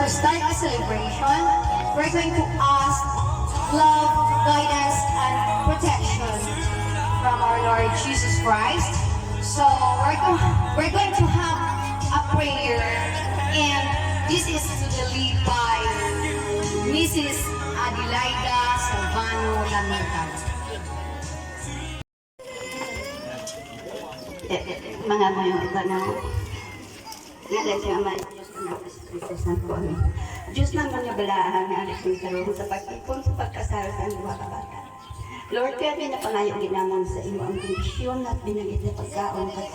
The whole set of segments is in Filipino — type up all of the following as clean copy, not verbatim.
start the celebration, we're going to ask love, guidance, and protection from our Lord Jesus Christ. So we're going to have a prayer, and this is to the lead by Mrs. Adelaida Salvano Lamitan. Mga mayong iba na ngalan siya man Diyos na Kristo Santo. Amen. Diyos naman nga balahan na anak ng karoon sa pag-ipon sa pagkasal sa mga kabata. Lord, kaya pinapangayo ginamon sa imo ang kondisyon at binagit na pagkaon sa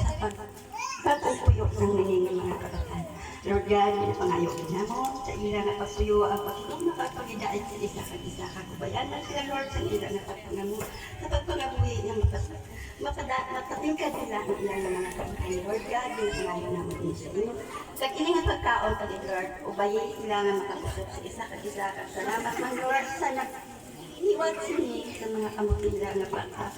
pag-upuyok ng nangingin mga kabata. Lord God, pinapangayo ginamon sa ila na pagpuyo ang pagtulong na pagpagidait sa isa kag-isa kagubayanan sila Lord sa ila na pagpangamu sa pagpangabuhi ng matatingkad nila ang ilang mga kabata. Lord God, pinapangayo naman din sa imo. Sa kining ang pagkaon kag Lord, ubayi sila nga makapusok sa isa kag-isa kag salamat man Lord sa iwat sini sa mga kamot nila nga pagka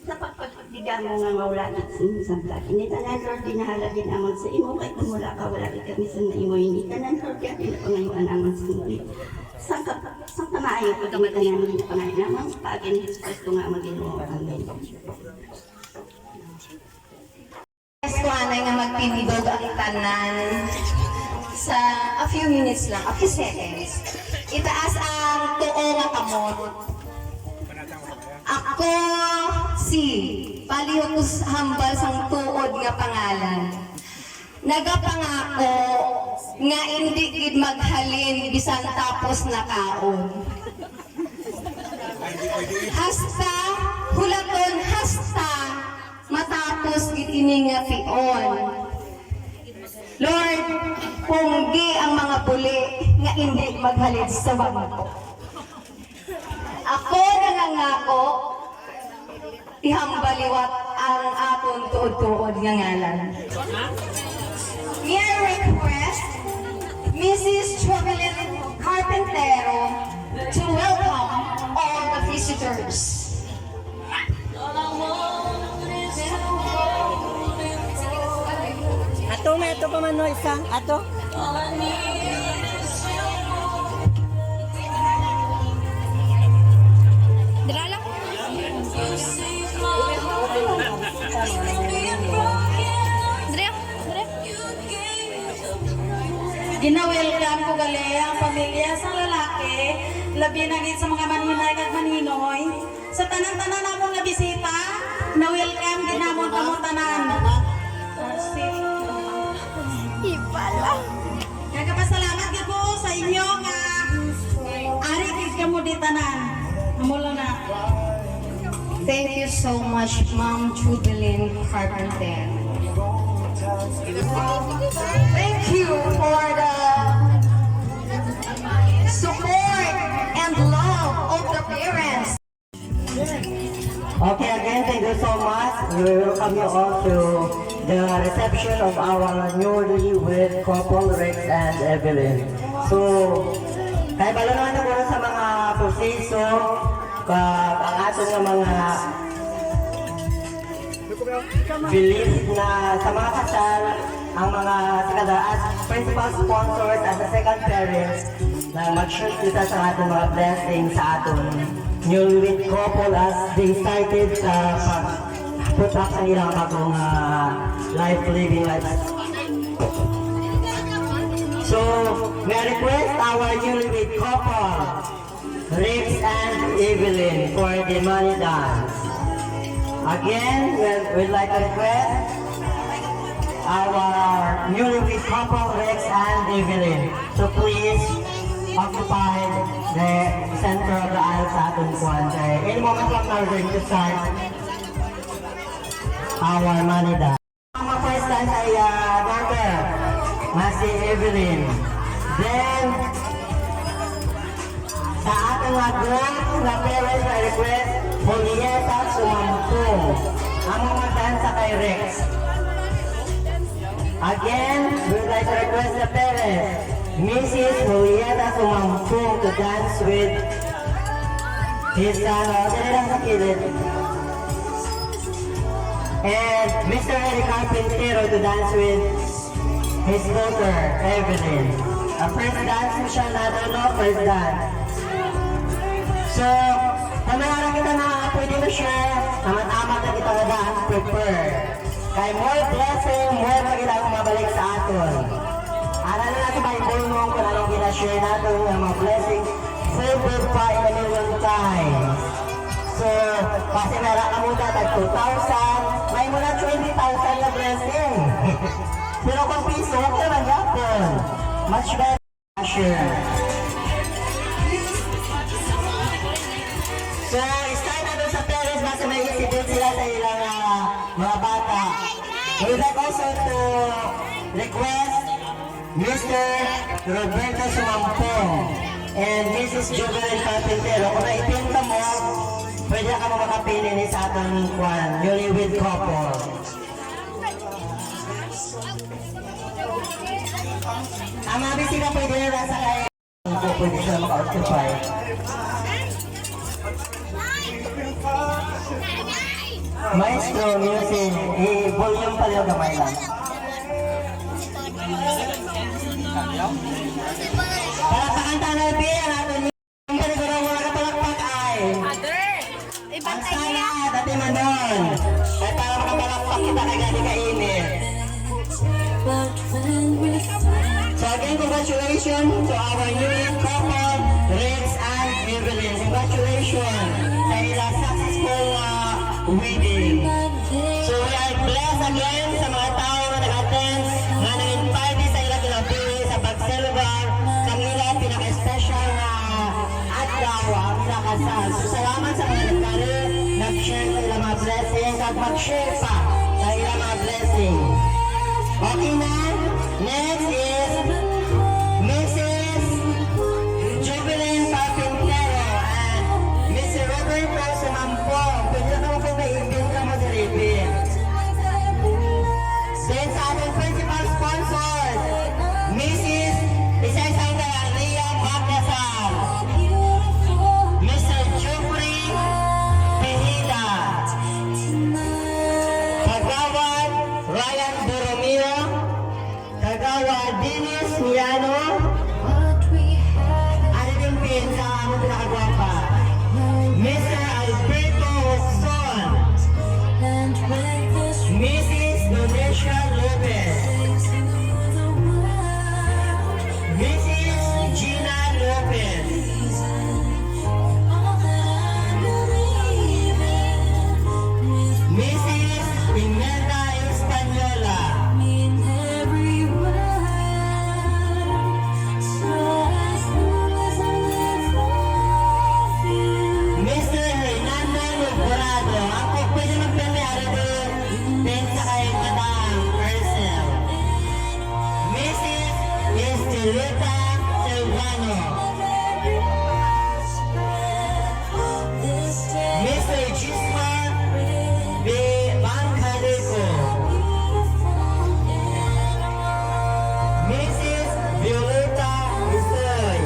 sa pagpagdigan mo nga mawala na sa vlog. Hindi tanan Lord, dinahala din amon sa imo kay kung wala ka, wala rin kami sa imo. Hindi tanan Lord, kaya pinapangayuan amon sa imo. Sang tamaayo ko dumatanan mo pinapangayuan amon sa pagin ni Jesus Christ nga mag-inuwa. Amen. Yes, ko anay nga magpinidog ang tanan sa a few minutes lang, a few seconds. Itaas ang tuo nga kamot. Ako si palihok hambal sang tuod nga pangalan. Nagapangako nga hindi gid maghalin bisan tapos na kaon. Hasta hulaton hasta matapos gid ini nga pion. Lord, punggi ang mga buli nga hindi maghalid sa bangko. Ako nangangako, ihambaliwat ang akong tuod-tuod nga ngalan. May request Mrs. Jovelyn Carpentero to welcome all the visitors. Ato, may ato pa man no, isang ato. Dira lang. Gina-welcome ko gali ang pamilya sa lalaki, labi na gid sa mga manhinay at manhinoy. Sa tanan-tanan namon nga bisita, na-welcome din namon kamo tanan. Ibala. Nagapasalamat gid ko sa inyo nga ari gid kamo di tanan. Amulo na. Thank you so much, Ma'am Jovelyn Carpenter. Thank you for the support and love of the parents. Okay, again, thank you so much. We welcome you all to the reception of our newlywed couple, Rex and Evelyn. So, kaya balo naman na muna sa mga proseso, ang ating mga belief na sa mga kasal, ang mga sikada as principal sponsors as a second parents na mag-shoot kita sa ating mga blessings sa ating newlywed couple as they started sa pag-put up sa ilang bagong life, living life. So, may request our newlywed couple, Rex and Evelyn, for the money dance. Again, we'd like to request our newlywed couple, Rex and Evelyn, to please occupy the center of the aisle sa atong kwan. In a moment lang na we're going to start our money dance. Ang first dance ay daughter na si Evelyn. Then, sa ating groom na parents na request, Julieta Sumampong. Ang mga dansa kay Rex. Again, we'd like to request the parents, Mrs. Julieta Sumampong, to dance with his son, dali lang sa kilid. And Mr. Eric Carpintero to dance with his daughter, Evelyn. first dance mo siya natin, no? First dance. So, tamayaran kita na pwede mo share, naman-amat na kita na prepare. Kay more blessing, more na kita kung mabalik sa aton. Alam na natin Bible mo kung anong ginashare natin ng mga blessing, favor pa in a million times. So, kasi meron ka muna tag 2,000, may muna 20,000 na blessing. Pero kung piso, okay naman yapon. Much better share. So, start na doon sa parents, basta may isipin sila sa ilang mga bata. We would like also to request Mr. Roberto Sumampong and Mrs. Jubilin Carpintero. Kung naipinta mo, pwede ka mo makapili ni sa atong newlywed couple. Ang mga bisita pwede na lang sa kaya. Pwede sila maka-occupy. Maestro, music, volume pala yung gamay lang. Para pakanta na yung natin yung paniguro mo nakapalakpak ay. Ang sana, dati manon. Ay para makapalakpak kita kagani kainit. So again, congratulations to our newly couple, Rex and Evelyn. Congratulations sa ilang successful wedding. So we are blessed again sa mga tao na nag-attend na nag-invite sa ilang pinapili sa pag-celebrate sa ilang pinaka-special na adlaw ang pinakasal. So salamat sa mga nagkari, nag-share sa ilang mga blessing at mag-share pa sa ilang mga blessing. Okay na? Next is Mrs. Jubilin Carpintero and Mr. Roberto Sumampong. Pwede na kamo kung may-ibig ka mo sa ribin. Then sa ating principal sponsors, Mrs. Isay-Isay na Ria Magdasal, Mr. Jeffrey Pehida, Kagawad Ryan Borromeo, Kagawad Dennis Miano, ano din pin sa aming pinakagwapa, Mr. Alberto Son, Mrs. Donesia Lopez, Mrs. Gina Lopez, Mrs. Imelda Espanola, Mr. Hernando Logrado. Ako pwede magpapayari doon. Then sa kay Madam Ursel. Mrs. Estelita Silvano. Mr. Gismar B. Bancaleco. Mrs. Violeta Isoy.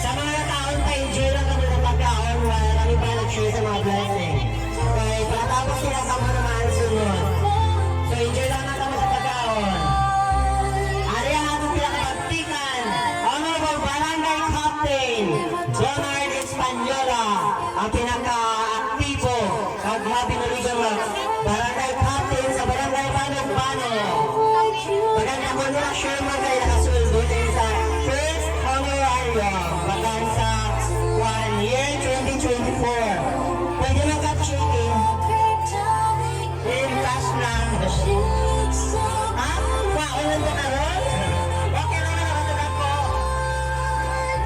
Sa mga taon pa-enjoy lang kami ng pagkaon wala kami pa nag-share sa mga blessing. Okay, patapos sila kamo naman sunod. So enjoy lang na kami sa pagkaon. Ari ang atong pinakapagtikan, Honorable Barangay Captain Leonard Espanola, ang pinaka-aktibo at habi na ligang Barangay Captain sa Barangay Banong-Bano. Maganda mo nila share mo kayo nakasuldo din sa first honorarium bagan sa 1 year 2024. Pwede mag-check-in. In cash lang. Ha? Paulan ka na ron? Okay lang na nakatagap ko.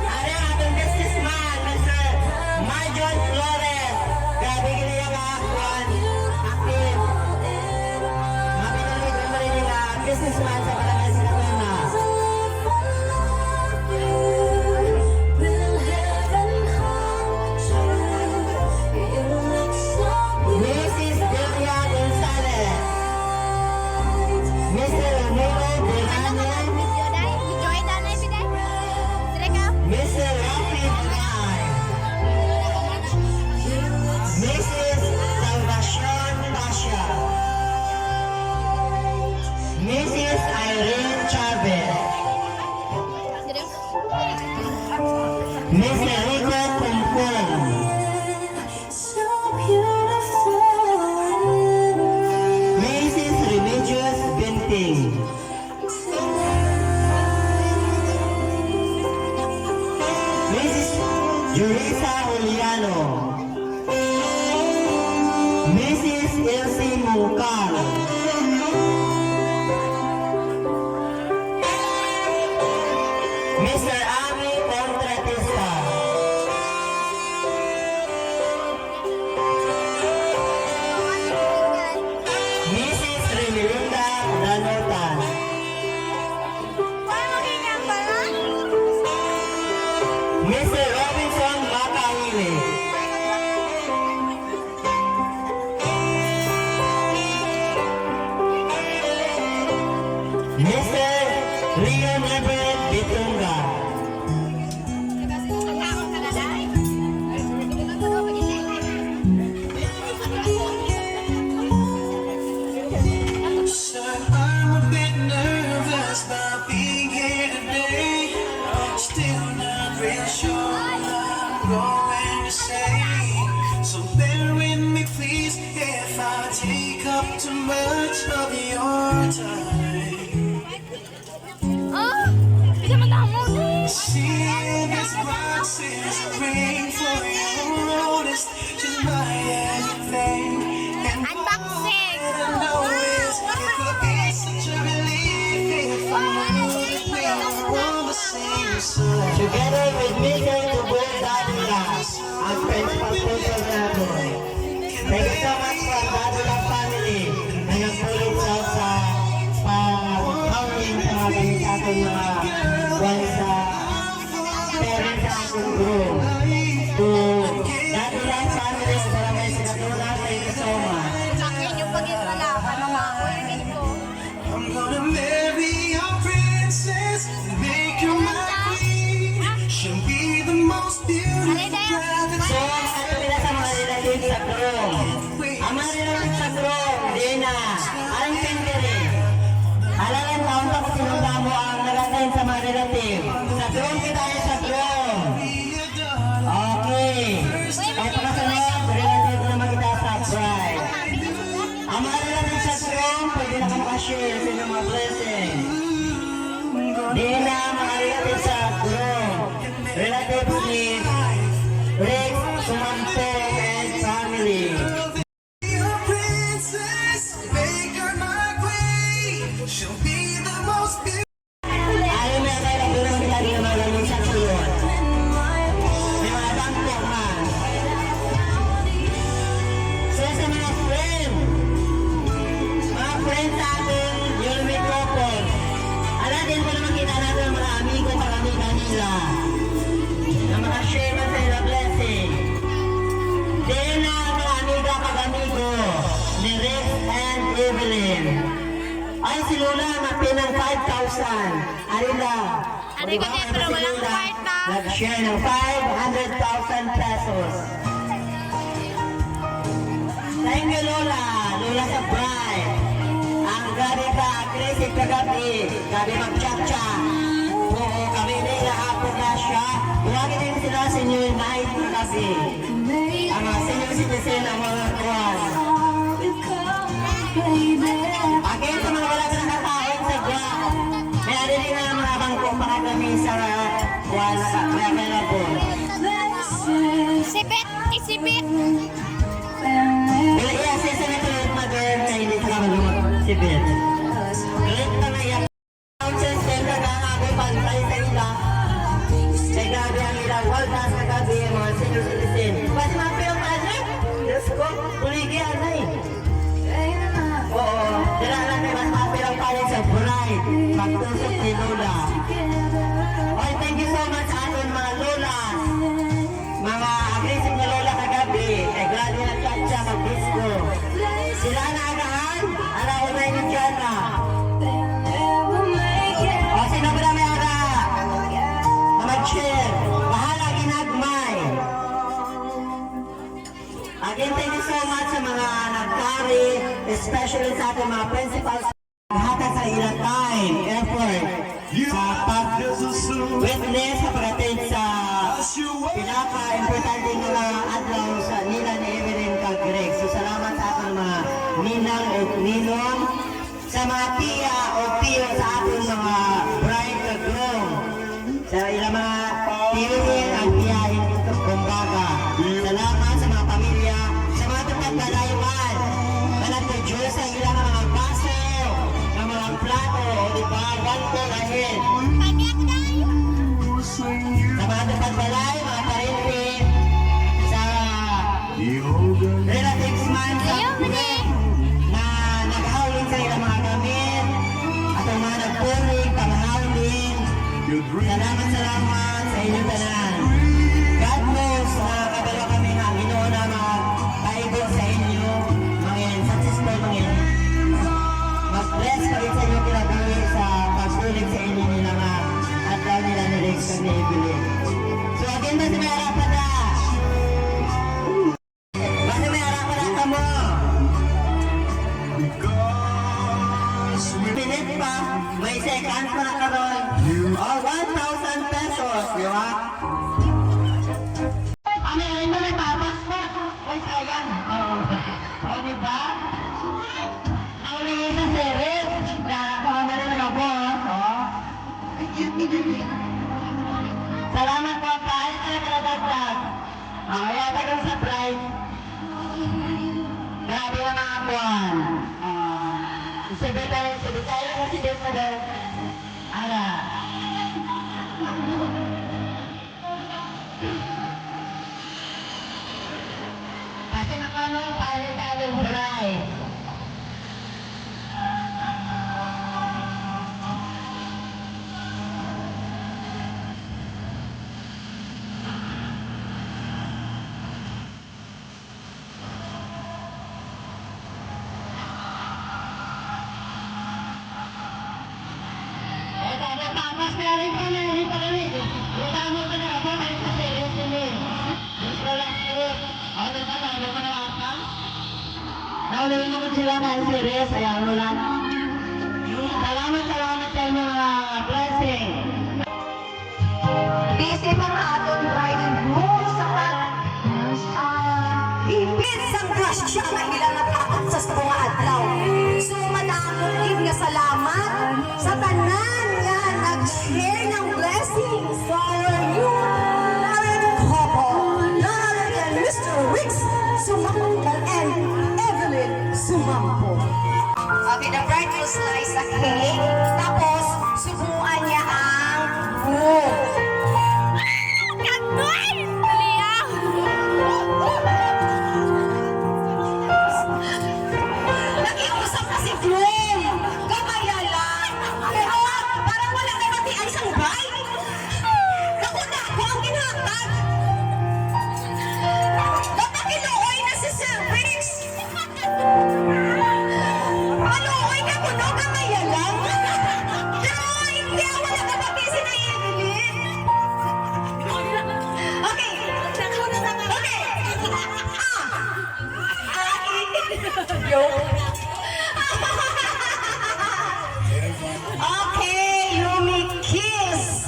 Ari ang atong businessman, Mr. Marjon Flores. Grabe gini yung active. Mapinalig mo rin yung businessman sa Barangay Sinatuna. Mrs. Delia Gonzalez, Mr. Romero Delano, Mr. Rafi Bagay, Mrs. Salvacion Pasha, Mrs. blessing. Mrs. Yurisa Juliano, Mrs. Elsie Mucal, Mr. Ami Contratista, Mrs. Remelinda Danotan, Mr. Robinson Makahili, Mr. Leon Everett Bitunga, Son, I'm a bit nervous about being here today. Still not real sure what I'm going to say. So bear with me, please, if I take up too much of your time. Seeing these boxes of rain for your oldest, just my everything. And Unboxing. I know is it could be such a relief if I knew that we were on the same side. together with Mr. Tubul Dadula, ang principal sponsor natin. Thank you so much for ang Dadula family na nagpulit sa pag-howling sa mga ganit ating mga parents sa ating group. To Dadula family sa Barangay Sinatula, thank you so much. I'm gonna marry your princess and make her my queen. She'll be the most beautiful bride that's So, ito nila sa mga relatives sa group. Ang mga relatives sa group, Dina, Aling Pendere. Alalan taon na kung sinunda mo ang nagasayin sa mga relative. Sa group kita sa group. Okay. At pakasunod, relative naman kita sa bride. Ang mga relatives sa group, pwede na ka makashare sa inyong mga blessing. Dina, mga relatives sa group. Relatives ni Rex, Sumanto, and family. your princess, make her my queen. She'll be the most beautiful. Ayaw na kayo na doon ang lagi na magaling sa sulod. May mga bangkok man. So sa mga friend sa atin, you'll meet couple. Ala din po naman kita natin ang mga amigo at amiga nila. Na mga share man sa ila blessing. Din na mga amiga kag-amigo ni Rex and Evelyn. Ay, si Lola, mapinang 5,000. Arila. Ano ko din, pero walang kwarta. Nag-share ng 500,000 pesos. Thank you, Lola. Lola sa bride. Ang gabi ka, aggressive kagabi. Gabi mag-cha-cha. Oo, kami nila hapon na siya. Huwagin din sila senior night na gabi. Ang mga senior citizen ang mga tuwan. Again, sa mga wala sa nakataon sa graph, may adili na ang mga bangkong para kami sa buwan na may available. Sipit, isipit. Wala i-assess na ito yung mother na hindi sa kamalunod si Ben. Galit na nga yan. Council center na nga ako pantay sa ila. Kaya gabi ang ilang waldas na gabi ang mga senior citizen. Pwede mga pero padre? Diyos ko, kuligi anay. Oo, dila lang may mas mapirang palit sa bride. Magtusok ni Lola. Okay, thank you so much sa aton mga Lola. Mga aggressive na Lola kagabi. Kay Gladys na Chacha mag-disco. Sila na agahan. Alaunay ni Jana. O, sino ba na may aga? Na mag-share. Bahala ginagmay. Again, thank you so much sa mga nag-carry, especially sa ating mga principals. Hatag sa ilang time, effort, sa pag-witness, sa pag-attend sa pinaka-importante mga adlaw sa nila ni Evelyn Kag-Greg. So, salamat sa ating mga ninang o ninong sa mga tiya o tiyo sa ating mga bride na groom. Sa ilang mga tiyohin at tiyahin ito kumbaga. Salamat sa mga pamilya, sa mga tutagdalayuan. Manatay Diyos sa ilang mga baso, ng mga plato, o diba, one call ahead. Sa mga tutagdalay, mga parinti, sa relatives man sa na naghawlin sa ilang mga gamit at ang mga nagpuring, panghawlin. Salamat sa inyong tanan. God knows na kabalo kami nga Ginoo na magpaigo sa inyo, mga successful mga mag-bless pa rin sa inyo kinabuhi sa pagsulit sa inyo nila nga at daw nila nilig sa Evelyn. So again ba si may harapan na? Basta may harapan na ka mo? Minute pa, may seconds pa na karon. Oh, 1,000 pesos, di ba? Ay, mo nagpapas mo. Ay, sayang. Oh, di ba? Ang liit na series. Nakakuha na rin ako, oh. Salamat po, kahit na nakadagdag. Oh, yata kang surprise. Grabe na mga buwan. Sebetulnya masih daripada ada. Pasti makanan paling berai. Naulawin mo sila na serious, ayaw mo lang. Salamat sa inyo mga blessing. Busy mga atong bride and groom sa ipit sa crush siya nga ilang natakot sa mga adlaw. So madamong nga salamat sa tanan nga nag-share ng blessings for our new married couple, Nana and Mr. Rix Sumampo and Evelyn Sumampo. Okay, the bride will slice a cake, tapos subuan niya ang groom. Nakiusap na si Groom. Gamaya lang. Pero parang wala na matian siyang bride. Naku na ako ang ginhatag. Napakiluoy na si Sir Rix. Maluoy ka ko no, gamaya lang. Pero hindi ako nakapapisi na Evelyn. Okay. Okay, Yumi, kiss.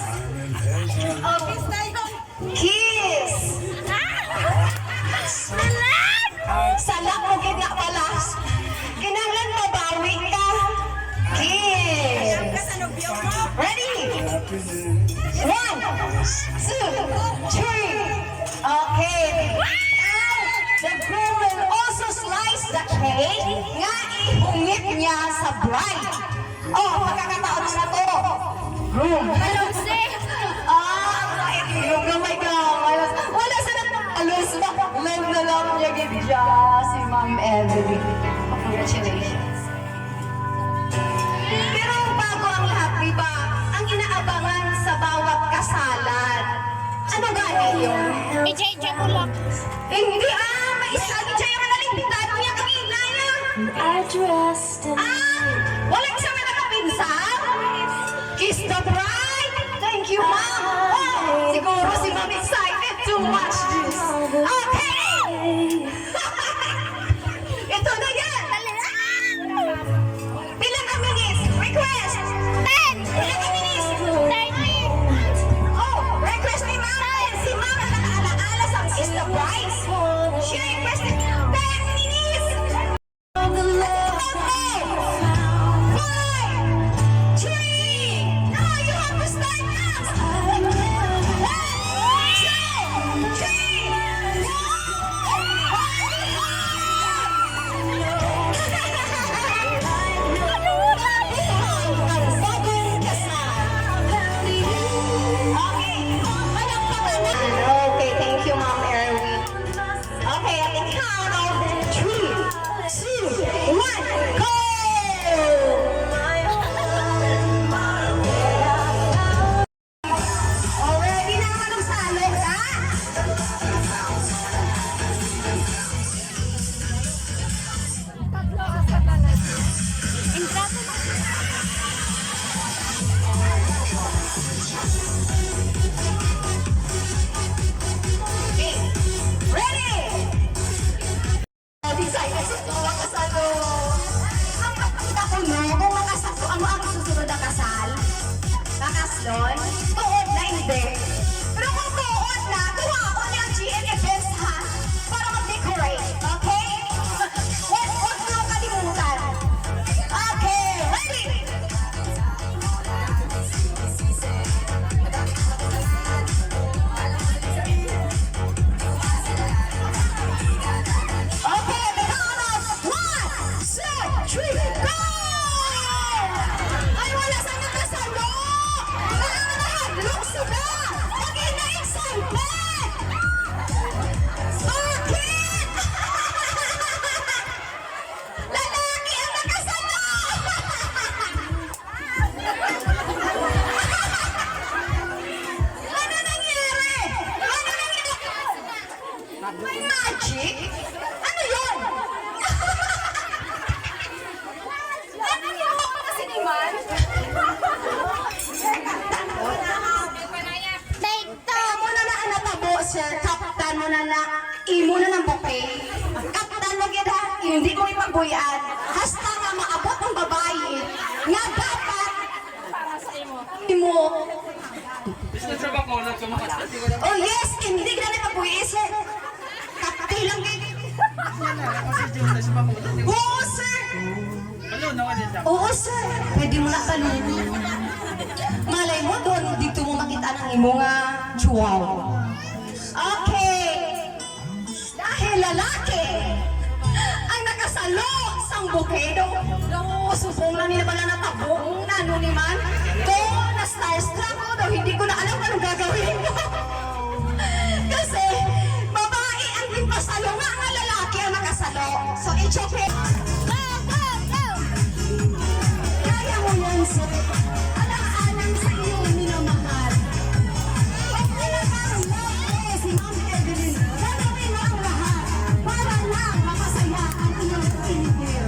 Kiss. Salak mo gina pala. Kinanglan mabawi ka. Kiss. Ready? 1, 2, 3. Okay. The groom will also slice the cake nga ihungit niya sa bride. Oh, pagkakataon na to. Groom. Yung gamay ka. Wala sa alos na. Lang na lang niya gidya si Ma'am Evelyn. Congratulations. Pero bago ang lahat, di ba, ang inaabangan sa bawat kasalan. Ano gani yun? I-change mo lang. Hindi maisagi siya yung nalimpitan niya kanina niya. Walang siya may nakapinsan? Kiss the bride? Thank you, Ma'am. Oh, siguro si Ma'am excited to watch this. Okay! Ito na yan! Bilang ka minutes? Request! 10! Bilang ka minutes? 30! Oh, request ni Ma'am. Si Ma'am ang nakaalaala sa Kiss the Bride. She requested 10 minutes! 5, 4, 3, 2, 1. Okay, ready? Design na sa mga kasalo. Ang makita ko no, kung makasalo, ano ang susunod na kasal? Nakaslon? Tuod na hindi. Pero kung tuod na, tuwa ako niya ang GNFS ha, para mag-decorate, okay? Huwag mo kalimutan. Okay, ready? Okay, the count of 1, 2, 3, go! Ay, wala sa nakasalo! Nakakahadlok sila! Bakit na-excited? Bakit? Lalaki ang nakasalo! Ano nangyari? Ano nangyari? May magic? Ano yun? Ano yun? Kasi ni Man? Mo na na ang natabo, sir. Kaptan mo na na. Imo na ng bouquet. Kaptan mo gina. Hindi mo ipagbuyan. Hasta nga maabot ang babae. Nga dapat. Imo. Oh yes, hindi ka na ipagbuyan, sir. Kapti lang gina. Oo, sir. Oo, sir. Pwede mo na talunod. Malay mo doon, dito mo makita ng imo nga chihuahua. Okay. Dahil lalaki ang nakasalo sang bukado. Subong lang nila pala natabong na ano ni Man. Doon, na starstruck ko daw. Hindi ko na alam anong gagawin ko. Kasi babae ang pinpasalo nga ang lalaki ang nakasalo. So it's okay. Go, go, go! Kaya mo yan, sir. Alang-alang sa iyong minamahal. Huwag nilagang si Ma'am Evelyn. Gagawin mo ang lahat para lang mapasaya ang iyong pinipil.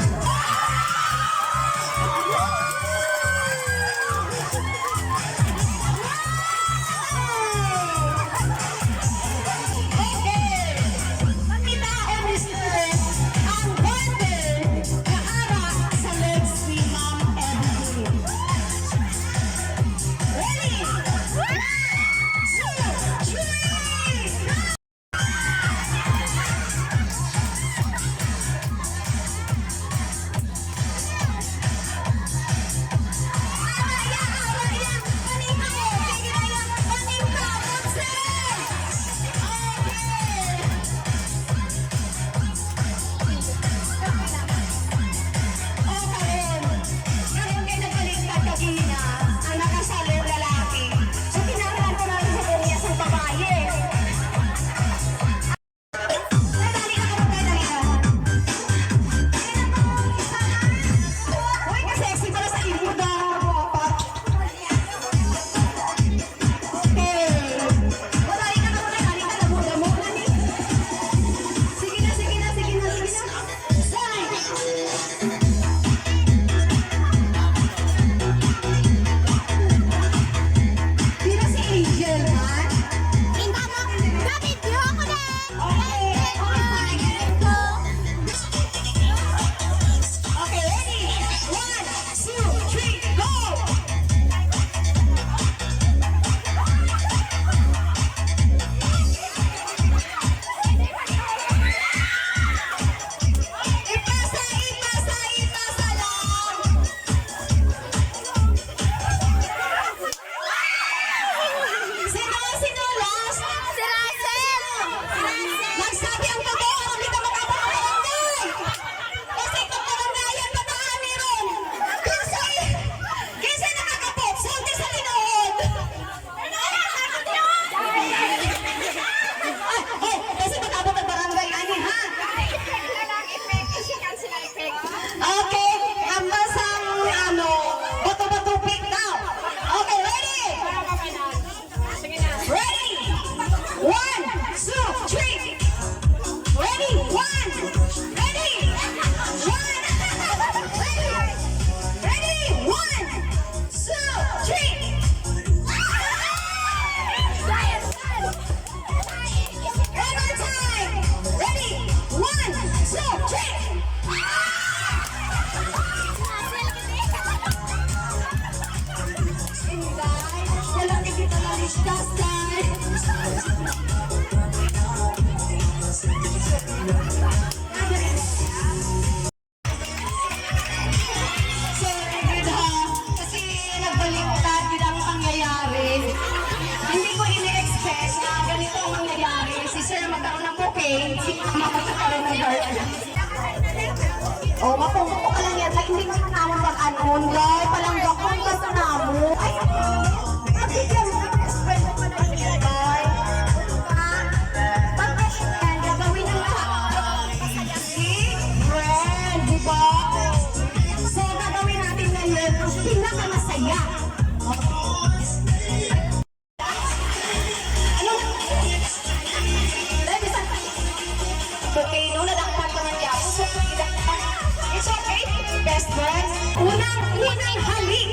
the start. Sorry, good ha. Kasi nagbaliktad din ang pangyayari. Hindi ko ini-expect na ganito ang mangyayari. Si Sir magkaroon ng bouquet, si Mama magkaroon ng garden. Oh, mapungko ka lang yan. Like, hindi mo na naman pag-anon. Dahil palang gakong ka sa namo. Ay, nabigyan mo ng best friend mo pa na bye. Pag-best friend, gagawin ng lahat. Si friend, di ba? So, gagawin natin ngayon ang pinakamasaya. Ano? Dahil isang okay, no? Nadakpan ka ng yapo. So, it's okay, best friend. Unang halik.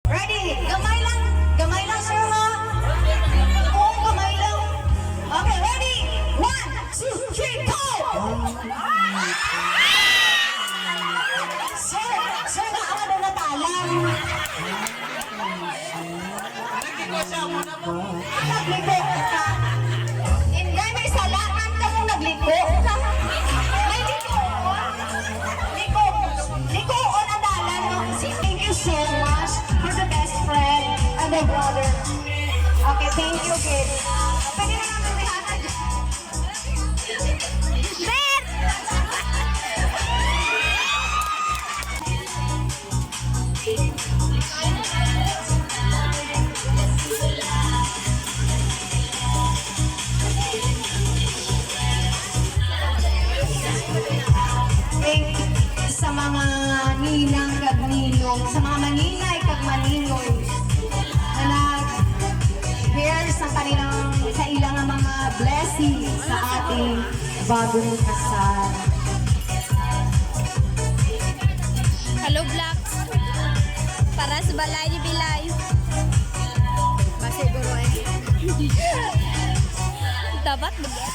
Ready? Gamay lang, sir, ha? Oo, gamay lang. Okay, ready? 1, 2, 3, go! Sir, naawa na natalang. Nagliko ka. Hindi, may salaan ka mong nagliko. May liko. Liko on ang dalan, no? Thank you so much for the best friend and the brother. Okay, thank you, kid. Pwede na namin lihatag. Thank you sa mga ninang kag ninong, sa mga maninay kag maninoy na nag-share sa ilang mga blessings sa ating bagong kasal. Hello, Blacks. Para sa balay ni Bilay. Masiguro eh. Dapat begitu.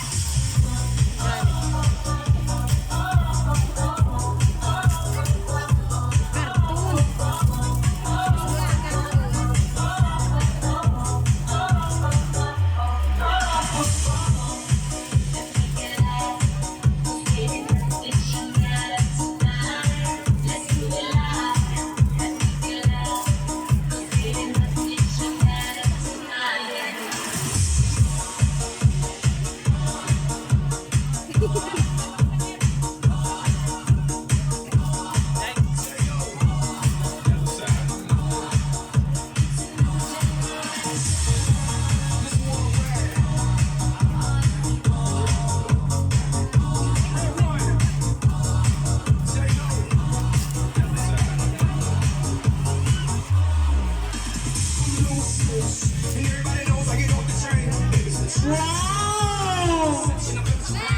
Wow!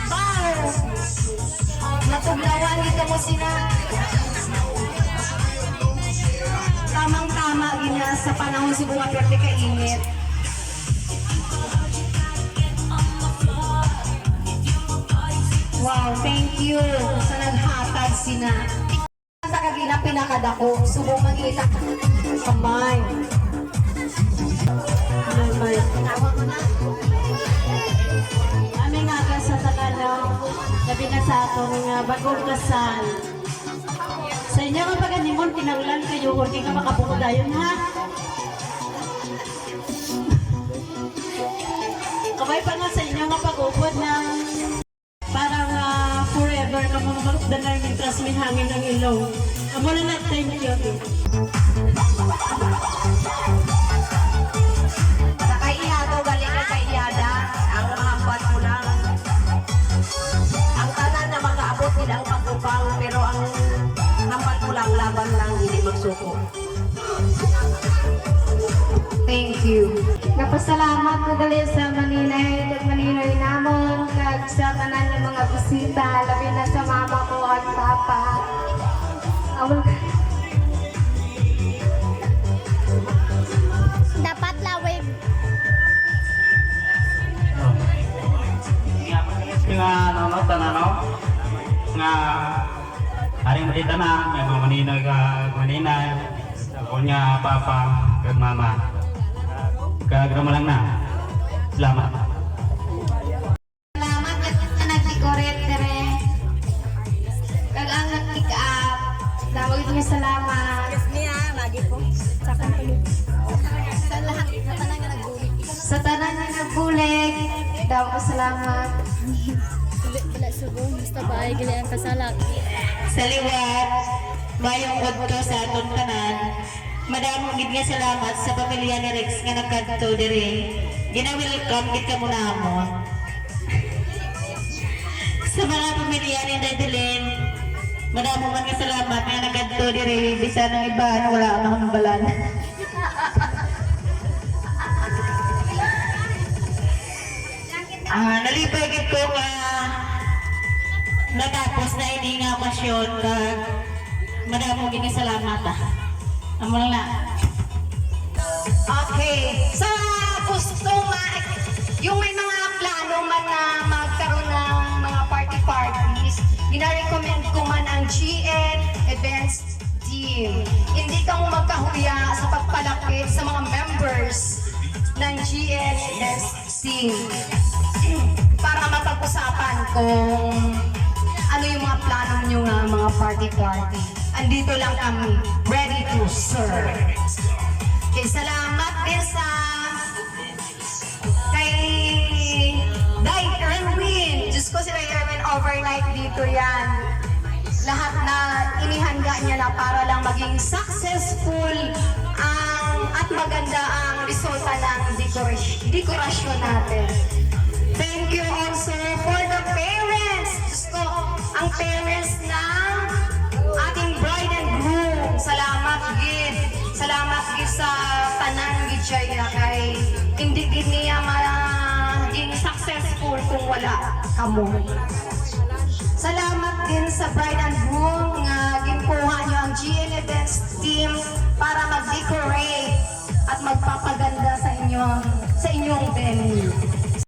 Bar! Matugnawan dito mo sina. Tamang-tama gina sa panahon si bunga pwerte kainit. Wow! Wow, thank you sa naghatag sina. Sa kagina pinakadako, subong magkita kamay. Ami nga ka sa tagalog, labi na sa atong bagong kasal. Sa inyo nga paganimon, tinanglan kayo, hindi ka makapukudayon ha. Kamay pa nga sa inyo nga pag-upod ng parang forever ka mga magdanar mitras may hangin ng ilaw. Amo na na, thank you. Sa kay Iyado, galing ka kay Iyada, ang mahambat mo lang. Ang tanan na mag-aabot nila ang pagkupang, pero ang hambat mo lang, laban lang, hindi magsuko. Thank you. Napasalamat ko gali sa Maninay at Maninay namon kag sa tanan ng mga bisita, labi na sa mama ko at papa. Dapat laway. Nga ano tanano nga aring malita na may mga maninay ako niya papa kag mama kag lang na salamat. Salamat at nag-decorate dire. Kag ang nag-pick up. Dawag niyo salamat. Niya, lagi po. Sa kanto. Sa lahat na tanan nga nagbulit. Sa tanan na nagbulig, dawag salamat. Wala subong, basta ba ay gali ang kasalak. Sa liwat, mayong ko sa atong tanan. Madamong gid nga salamat sa pamilya ni Rex nga nagkadto diri. Gina-welcome gid ka muna amon. Sa mga pamilya ni Dadeline, madamong man nga salamat nga nagkadto diri bisan ang iba na wala ang hambalan. Nalipay gid ko nga natapos na ini nga okasyon kag madamong gid nga salamat Amo lang na. Okay. Sa gusto yung may mga plano man na magkaroon ng mga parties, gina-recommend ko man ang GN Events Team. Hindi ka mo magkahuya sa pagpalapit sa mga members ng GN Events Team para mapag-usapan kung ano yung mga plano nyo nga mga party. Andito lang kami, ready to serve. Okay, salamat din sa kay Day Erwin. Diyos ko si Day Erwin, overnight dito yan. Lahat na inihanda niya na para lang maging successful at maganda ang resulta ng dekorasyon natin. Thank you also for the parents. Diyos ko, ang parents ng ating bride and groom. Salamat gid. Salamat gid sa tanan gid siya kay hindi gid niya maging successful kung wala kamo. Salamat din sa bride and groom nga ginkuha niyo ang GN Events Team para mag-decorate at magpapaganda sa inyong venue.